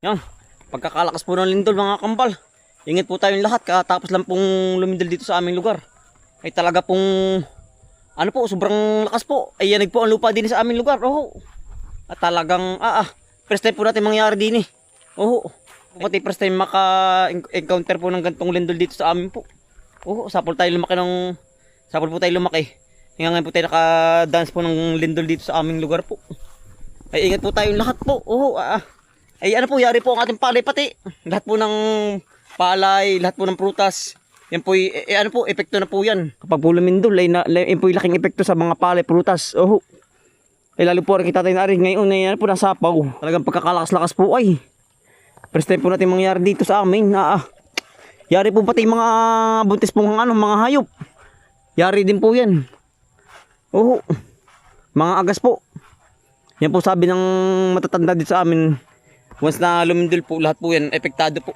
Yan, pagkakalakas po ng lindol mga kambal. Ingat po tayong lahat, katapos lang pong lumindol dito sa aming lugar. Ay talaga pong, ano po, sobrang lakas po. Ay yanig po ang lupa din sa aming lugar. Oh. At talagang, first time po natin mangyari din eh. Oh. Pati first time maka-encounter po ng gantong lindol dito sa amin po. Oh, sapol po tayo lumaki. Ngayon po tayo naka-dance po ng lindol dito sa aming lugar po. Ay ingat po tayong lahat po. Oh, ay ano po, yari po ang ating palay pati. Lahat po ng palay, lahat po ng prutas. Yan po, ano po, epekto na po yan. Kapag po lumindol, yan po yung laking epekto sa mga palay, prutas. Oh, ay lalo po rin kita tayo na rin. Ngayon ay ano po, nasapaw. Talagang pagkakalakas-lakas po ay. First time po natin mangyari dito sa amin. Yari po pati mga buntis pong mga hayop. Yari din po yan. Oh, mga agas po. Yan po sabi ng matatanda dito sa amin. Once na lumindol po, lahat po yan, epektado po.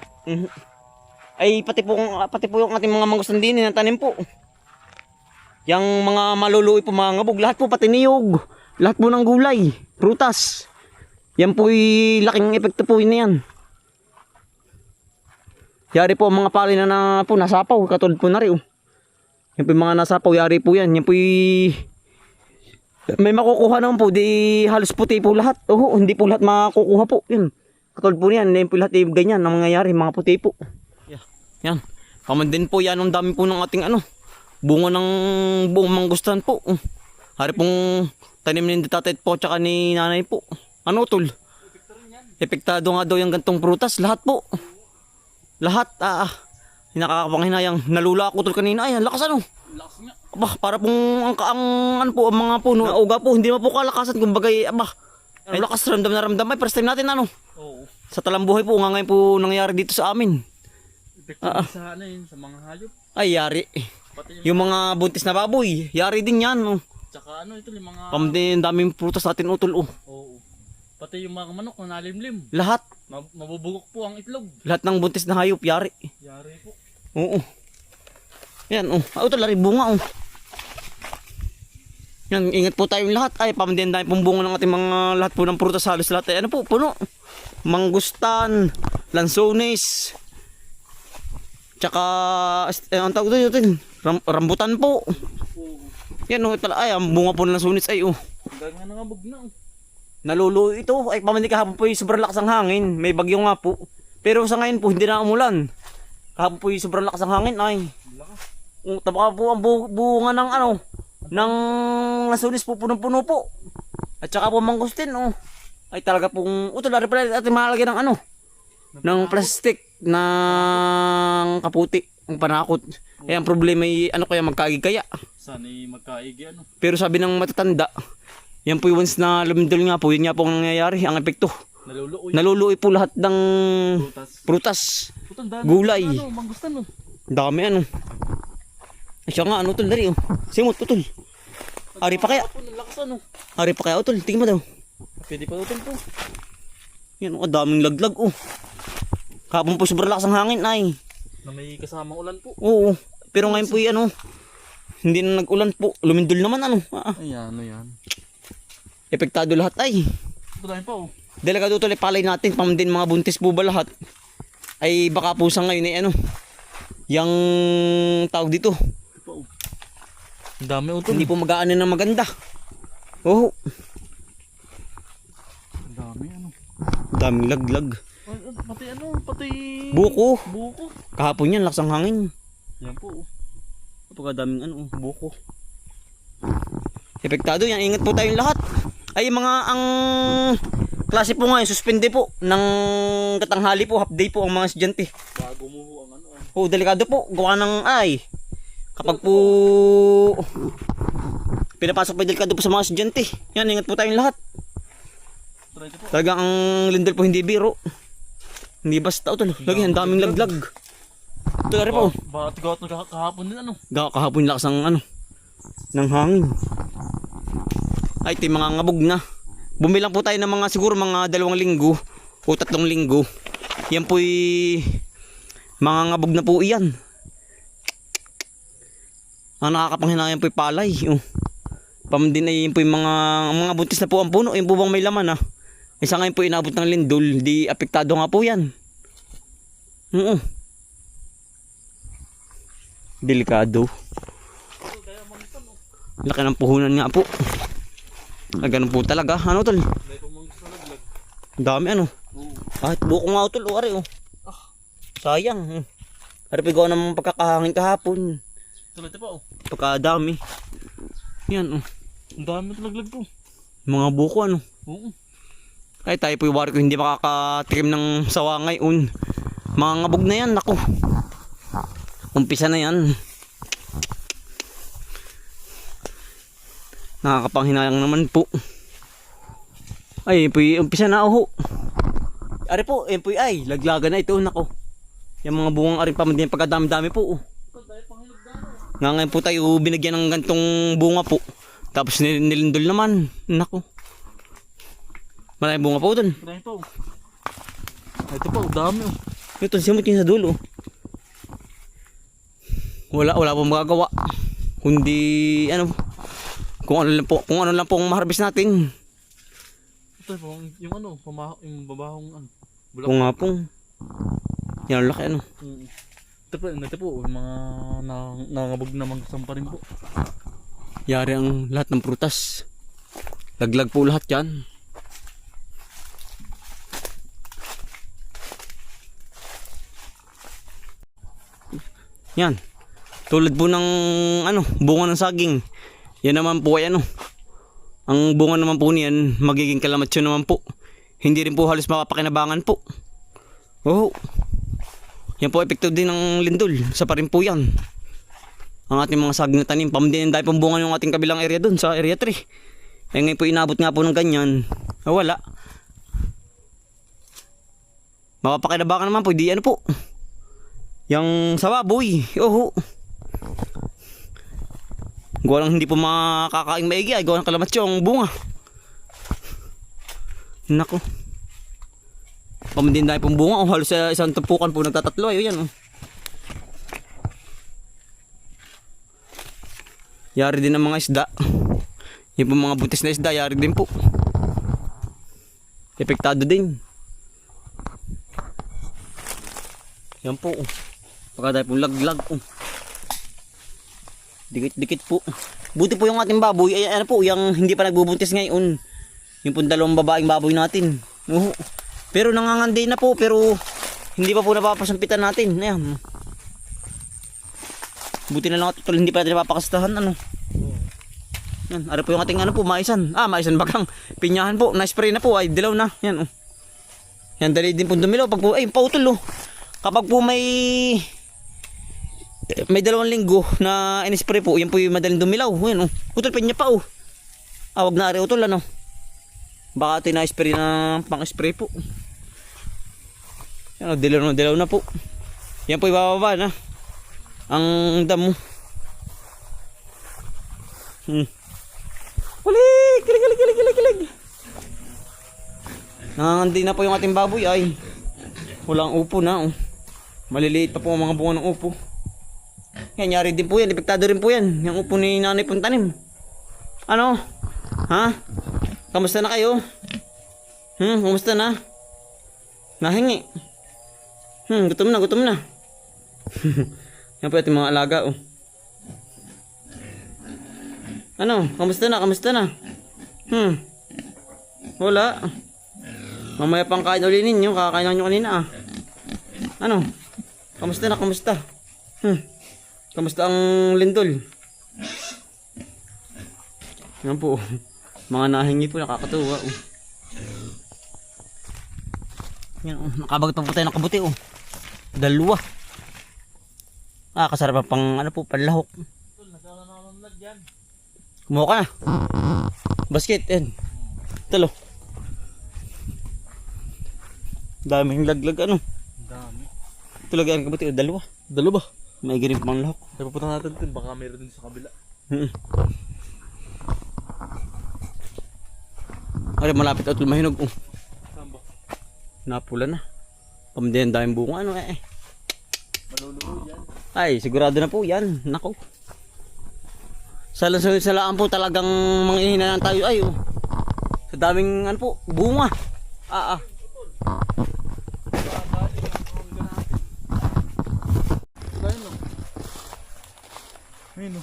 Ay pati po yung ating mga mangustan din na tanim po. Yang mga maluluoy po, mga ngabog, lahat po pati niyog. Lahat po ng gulay, prutas. Yan po yung laking epekto po yun na yan. Yari po ang mga palay na po nasapaw, katulad po na rin. Yan po yung mga nasapaw, yari po yan. Yan po yung may makukuha naman po, di halos puti po lahat. Oo, hindi po lahat makukuha po. Yan. Katulad po yan, yan po lahat yung ganyan ang mangyayari, mga puti po. Yan. Paman din po yan, ang dami po ng ating bunga ng buong mangustan po. Hari pong tanim ni tatay po tsaka ni nanay po. Ano tol? Epektado nga daw yung gantong prutas, lahat po. Lahat, nakakapanghinayang. Nalula ako tol kanina, ay, lakas ano. Lakas nga. Aba, para pong ang mga puno, uga po, hindi mapo kalakasan, kumbaga, ay lakas, ramdam na ramdam. Ay, first time natin Oo. sa talambuhay po, nga ngayon po nangyari dito sa amin. Epekto sa sa mga hayop. Ay, yari. Pati Yung mga buntis na baboy, yari din yan. tsaka ito yung mga Pamdin, daming prutas natin utol. Oo. Pati yung mga manok na nalimlim. Lahat, Mabubugok po ang itlog. lahat ng buntis na hayop, yari. Yari po. Oo. Yan, utol, lari bunga. Yan, ingat po tayong lahat. Ay, pamdin dahil pong bunga ng ating mga lahat po ng prutas, halos lahat. Ay, ano po, puno. Mangustan, lansones, tsaka, ang tawag doon, rambutan po. Oo. Yan, ay, ang bunga po ng lansones, ay, Hanggang nga nangabog na. naluluo ito. Ay, pamandi kahapon po yung sobrang lakas ng hangin. May bagyo nga po. Pero sa ngayon po, hindi na umulan. Kahapon po yung sobrang lakas ng hangin, ay. Lakas. Tabaka po ang bunga ng ng lansones po, punong-puno po. At saka po mangustin, ay talaga pong, utol, lari pala ating malalagyan ng ng plastic, ng kaputi, ng panakot. Ay, ang problema ay, kaya magkaigi kaya. Sana'y magkaigi Pero sabi ng matatanda, yan po yung once na lumindol nga po, yun nga po ang nangyayari, ang epekto. Naluluoy. Naluluoy po lahat ng Prutas. prutas, gulay. Mangustan Dami Ay, siya nga, tol, dari simot, utol. Ari pa kaya? Lakas Ari pa kaya, utol, tingin mo daw. Pwede pa utol po. Yan, daming laglag, Kapon po sobrang lakas ng hangin, ay. Na may kasamang ulan po. Oo, pero ngayon po yung hindi na nag-ulan po. Lumindol naman, Ayan, yan. Epektado lahat, ay. Ito dahil pa Delikado utol, palay natin, pamdin mga buntis po ba lahat? Ay, baka po sa ngayon, ay yung tawag dito. Ang dami utol. Hindi po mag-aano na maganda. Oo. Ang dami Daming laglag. Pati Buko. buko. Kahapon yan, lakas ang hangin. Yan po. Napakadaming buko. Epektado yan, ingat po tayong lahat. Ay, ang klase po ngayon, suspende po ng katanghali po, half day po ang mga estudyante. Bago mo ang Delikado po, gawa ng kapag po pinapasok pa delikado po sa mga estudyante. Yan, ingat po tayong lahat. Talaga ang lindol po hindi biro. Hindi basta utol. Lagi ang daming laglag. Ito rin po. Tigot na kahapon din Kahapon lakas ang ng hangin. Ay, ito yung mga ngabog na. Bumilang po tayo ng mga siguro mga 2 linggo o 3 linggo. Yan po mga ngabog na po iyan. Ang nakakapanghinayang po yung palay. Pamdin ay yun po yung mga buntis na po ang puno. Yung po bang may laman Isa ngayon po inabot ng lindol, di apektado nga po yan. Oo. Delikado. Laki ng puhunan nga po. Ganun po talaga. Ano tol? May pamangis na laglag. Ang dami ano. Oo. Kahit buko nga tol. Ari oh. Sayang. Ari pigaw ng pagkakahangin kahapon. Tuloy pa oh. Pagkadami. Yan oh. Ang dami na laglag po. Mga buko ano. Oo. Ay tayo po yung wari ko hindi makakatikim ng sawa ngayon. Mga ngabog na yan. Naku. Umpisa na yan. Nakakapanghinayang naman po. Ay po umpisa na oh. Ari po. Ayun po ay. Laglaga na ito. Naku. Yung mga bungang aring pamandyan pagkadami-dami po oh. Nga ngayon po tayo binigyan ng gantong bunga po. Tapos nilindol naman. Naku. Maraming bunga po doon. Marami po. Ito po, dami oh. Ito simot yun sa dulo. Wala pong magagawa. Kundi ano, kung ano lang po ang ma-harvest natin. Ito po, yung ano, yung babahong ano. Bulak. Kung nga pong yan ang laki ano. Ito po, yung mga nangabog na magsampa rin po. Yari ang lahat ng prutas. Laglag po lahat yan. Yan. Tulad po ng ano, bunga ng saging. Yan naman po ay ano. Ang bunga naman po niyan magiging kalamatyo naman po. Hindi rin po halos mapapakinabangan po. Oh. Yan po epekto din ng lindol. Sa pa rin po yan. Ang ating mga saging na tanim. Pamdinin dahil pong bunga yung ating kabilang area dun sa area 3. Eh ngayon po inabot nga po ng ganyan. Wala. Mapapakinabangan naman po. Di ano po. Yang sa baboy. Oh. Gawa lang hindi po makakain maigi ay gawa ng kalamatyo ang bunga. Nako. Pamandin dahil pong bunga. Oh, halos sa isang tumpukan po nagtatatlo. Ayun yan. Oh. Yari din ang mga isda. Yung po mga butis na isda. Yari din po. Epektado din. Yan po. Oh. Pagka dahil pong laglag. Oh. Dikit-dikit po. Buti po yung ating baboy. Ay ano po. Yung hindi pa nagbubuntis ngayon. Yung pong dalawang babaeng baboy natin. Oh. Pero nangangandi na po. Pero hindi pa po napapasampitan natin. Ayan. Buti na lang at hindi pa natin napapakastahan. Ano. Yan. Ari po yung ating ano po. Maisan. Maisan bagang pinyahan po. Na-spray na po. Ay dilaw na. Yan. Oh. Yan. Dali din po dumilaw. Pag po. Ay pautol oh. Kapag po may 2 linggo na in-spray po, yan po yung madaling dumilaw. Yan oh. Utol pa niya pa oh. Wag na ari utol ano. Baka tina-spray na pang-spray po. Yan oh, dilaw na po. Yan po ibababa na. Ang damo. Kilig. Nangangandi na po yung ating baboy ay. Walang upo na oh. Maliliit pa po ang mga bunga ng upo. Yan, yari din po yan. Epektado rin po yan. Yung upo ni nanay pong tanim. Ano? Ha? Kamusta na kayo? Kamusta na? Nahingi. Gutom na. Yan po yung mga alaga oh. Ano? Kamusta na? Wala. Mamaya pang kain uli ninyo. Kakainan nyo kanina ah. Ano? Kamusta? Kamusta ang lindol? Yan po. Mga nahingi po nakakatuwa oh. Yan oh. Nakabagot pa po tayo ng kabuti oh. 2. Kasarap pang ano po, panlahok. Kumuha ka na. Basket yan. Talo. Daming laglag ano. Dami. Tulog ang kabuti, 2. 2. May girin pang lahok. Napupunta natin din, baka meron din sa kabila. Ay, malapit at mahinog. Saan ba? Napula na. Pamdiyan daming bunga ano eh. Maluluho yan. Ay, sigurado na po yan. Nako. Sa laan po talagang mga ihinanan tayo ay oh. Sa daming ano po, bunga. Ah, ah. Ayun o. Ayun o.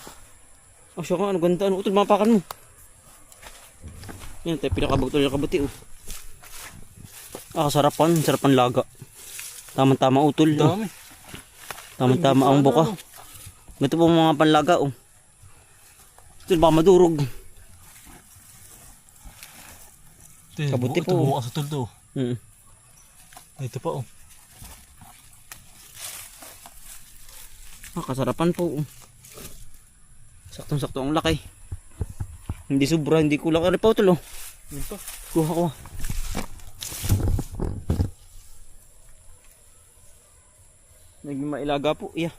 Oh, siya ka, ano ganda, ano utol, mapakan mo. Yan, tayo pinakabagtol na kabuti, oh. Ah, sarapan laga. Tama-tama utol, oh. Dami. Tama-tama ang buka. Ito po mga panlaga, oh. Utol, baka madurog. Kabuti po. Ito bukas sa tuldo. Hmm. Ito pa oh. Ah, kasarapan po, oh. Saktong-sakto ang laki. Hindi sobra, hindi kulang. Ano pa utol, oh. Yun pa. Kuha ko. Naging mailaga po, iya.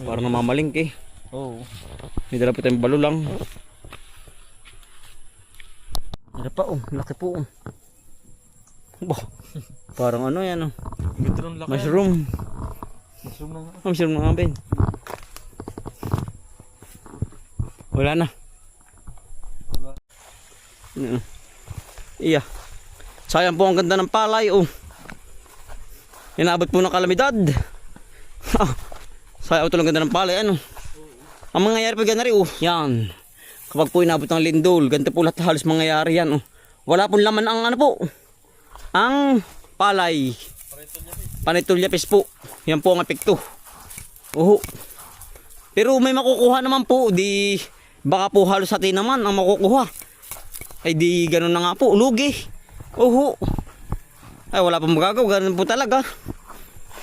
Parang namamalingki. Oo. May dala po tayong balulang. Ano pa, oh. Laki po, oh. Bah, parang ano yan, oh. Ganda ng laki. Mushroom. Mushroom na nga. Mushroom na nga, Ben. Wala na. Wala. Iya. Sayang po ang ganda ng palay, oh. Inabot po ng kalamidad. Sayang po ang ganda ng palay, ano. Ang mangyayari pa ganari, oh. Yan. Kapag po inabot ng lindol, ganito po lahat halos mangyayari yan, oh. Wala pong laman ang ano po. Ang palay. Panitulyapis po. Yan po ang epekto. Oho. Pero may makukuha naman po, di baka po halos hati naman ang makukuha. Ay di ganun na nga po, lugi. Oho. Ay wala pang magagawa, ganun po talaga.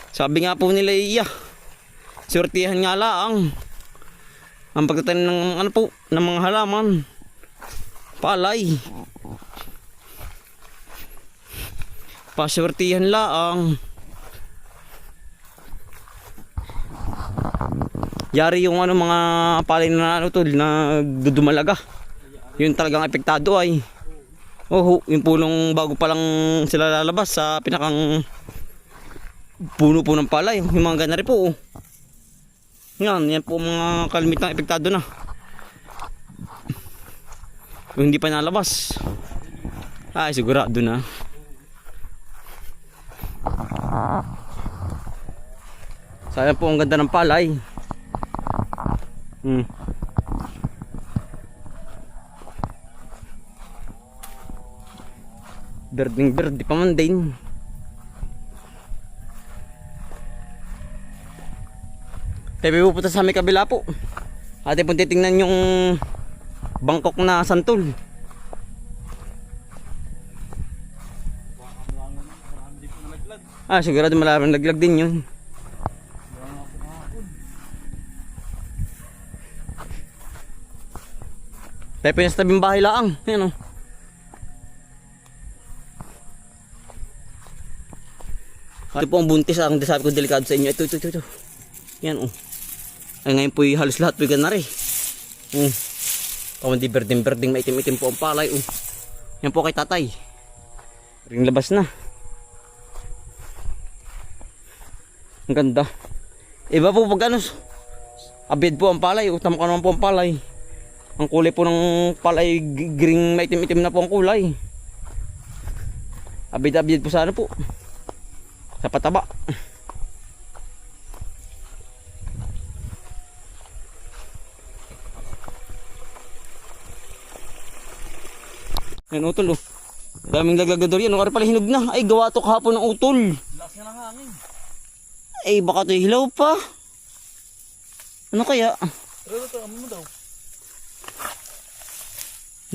Sabi nga po nila iya. Swertihan nga lang ang pagtatanim ng ano po, ng mga halaman. Palay. Paswertihan lang. Yari yung ano mga palay na ano tol na dudumalaga. Yun talagang epektado ay. Oh, yung punong bago pa lang sila lalabas sa pinakang puno po ng palay, yung mga ganari po. Oh. Yan po mga kalimitang epektado na. Kung hindi pa nalabas. Ay sigurado na. Sayang po ang ganda ng palay. Berding berdi pa man din. Tayo pupunta sa may kabila po. Atin po titingnan yung bangkok na santol. Ah, sigurado maraming laglag din yun. Tayo po yung sa tabing bahay laang. Ayan o. Ito po ang buntis. Ang sabi ko delikado sa inyo. Ito. Yan o. Ay ngayon po halos lahat po ganari. Pamandi berding maitim-itim po ang palay o. Yan po kay tatay. Ring labas na. Ang ganda. Iba po pag ano, abid po ang palay. Tama ka naman po ang palay. Ang kulay po ng palay, green maitim-itim na po ang kulay. Abid po sa ano po. Sa pataba. Yan utol oh. Daming laglagador yan. Ano pala hinog na. Ay gawa to kahapon ng utol. Lakas nga ng hangin. Ay baka to hilaw pa. Ano kaya? Pero ito, amoy mo daw.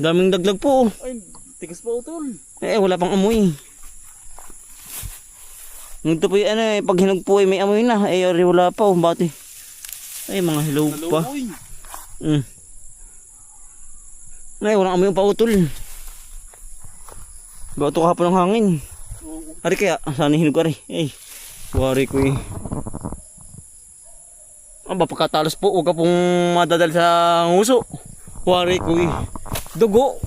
Daming daglag po. Ay, tigas pa utol. Wala pang amoy. Ito po yung ano pag hinog po may amoy na. Wala pa bati. Ay mga hilaw pa. Ay walang amoy pa utol. Bato kahapon ng hangin. Ari kaya, sana hinog ari. Ay, wari ko eh. Aba, pagkatalos po, huwag ka pong madadal sa nguso. Wari ko eh. Dugo.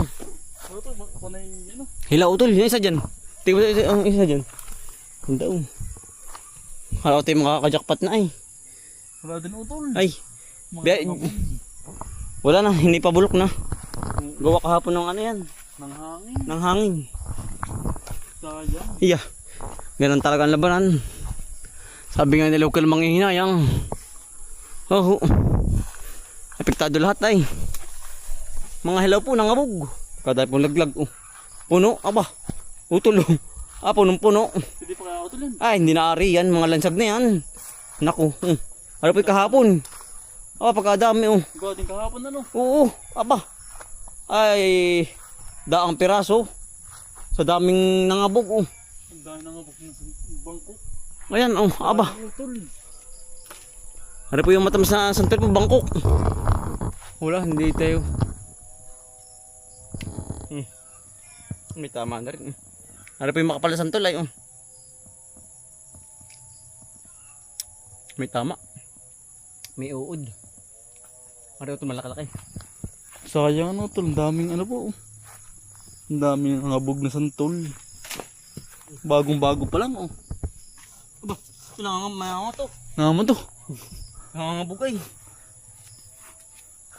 Hilaw utol, yung isa dyan. Tingnan mo ang isa dyan. Ang daw. Kala ko tayo makakajakpat na ay. Wala din utol. Ay. Wala na, hindi pa bulok na. Gawa kahapon ng ano yan. Nang hangin. ng hangin. Sayang. Iya. Ganun talaga ang labanan. Sabi nga nila huwag ka namang hihinayang. Oo. Apektado lahat ay. Mga hilaw po nangabog. Kada pong laglag. Oh. Puno. Aba. Utol. Punong puno. Hindi pa kaya ako tulan. Ay, hindi na ari yan. Mga lansag na yan. Naku. Ano po yung kahapon? Pagkadami. Ikaw din kahapon ano. Oo. Aba. Ay. Daang piraso. Sa daming nangabog. Ang dami nang abok ng bangko. Ayan. Aba. Utol. Ano po yung matamis na santol po? Bangkok. Wala. Hindi tayo. May tama na rin. Ano po yung makapal na santol ay. May tama. May uod. Ano ito malaki-laki. Sayang ano tol. Ang daming ano po. Ang daming nangabog na santol. Bagong-bago pa lang oh. Aba, ito nangangama to. Naman to. Nangangabog ay.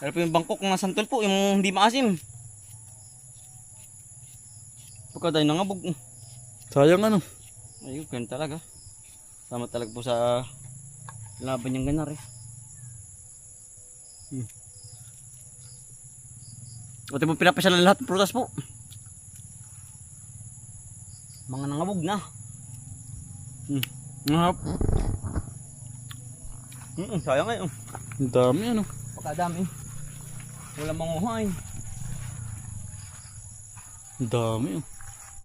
Ano po yung bangkok na santol po, yung hindi maasim. Pagka tayo nangabog. Sayang ano. Ayun, ganun talaga. Sama talaga po sa laban niyang ganar eh. Buti po pinapasyalan lahat ng prutas po. Mga nangabog na. Ngap. Sayang eh. Ang dami ano. Pagkadami. Walang manguhay. Ang dami oh.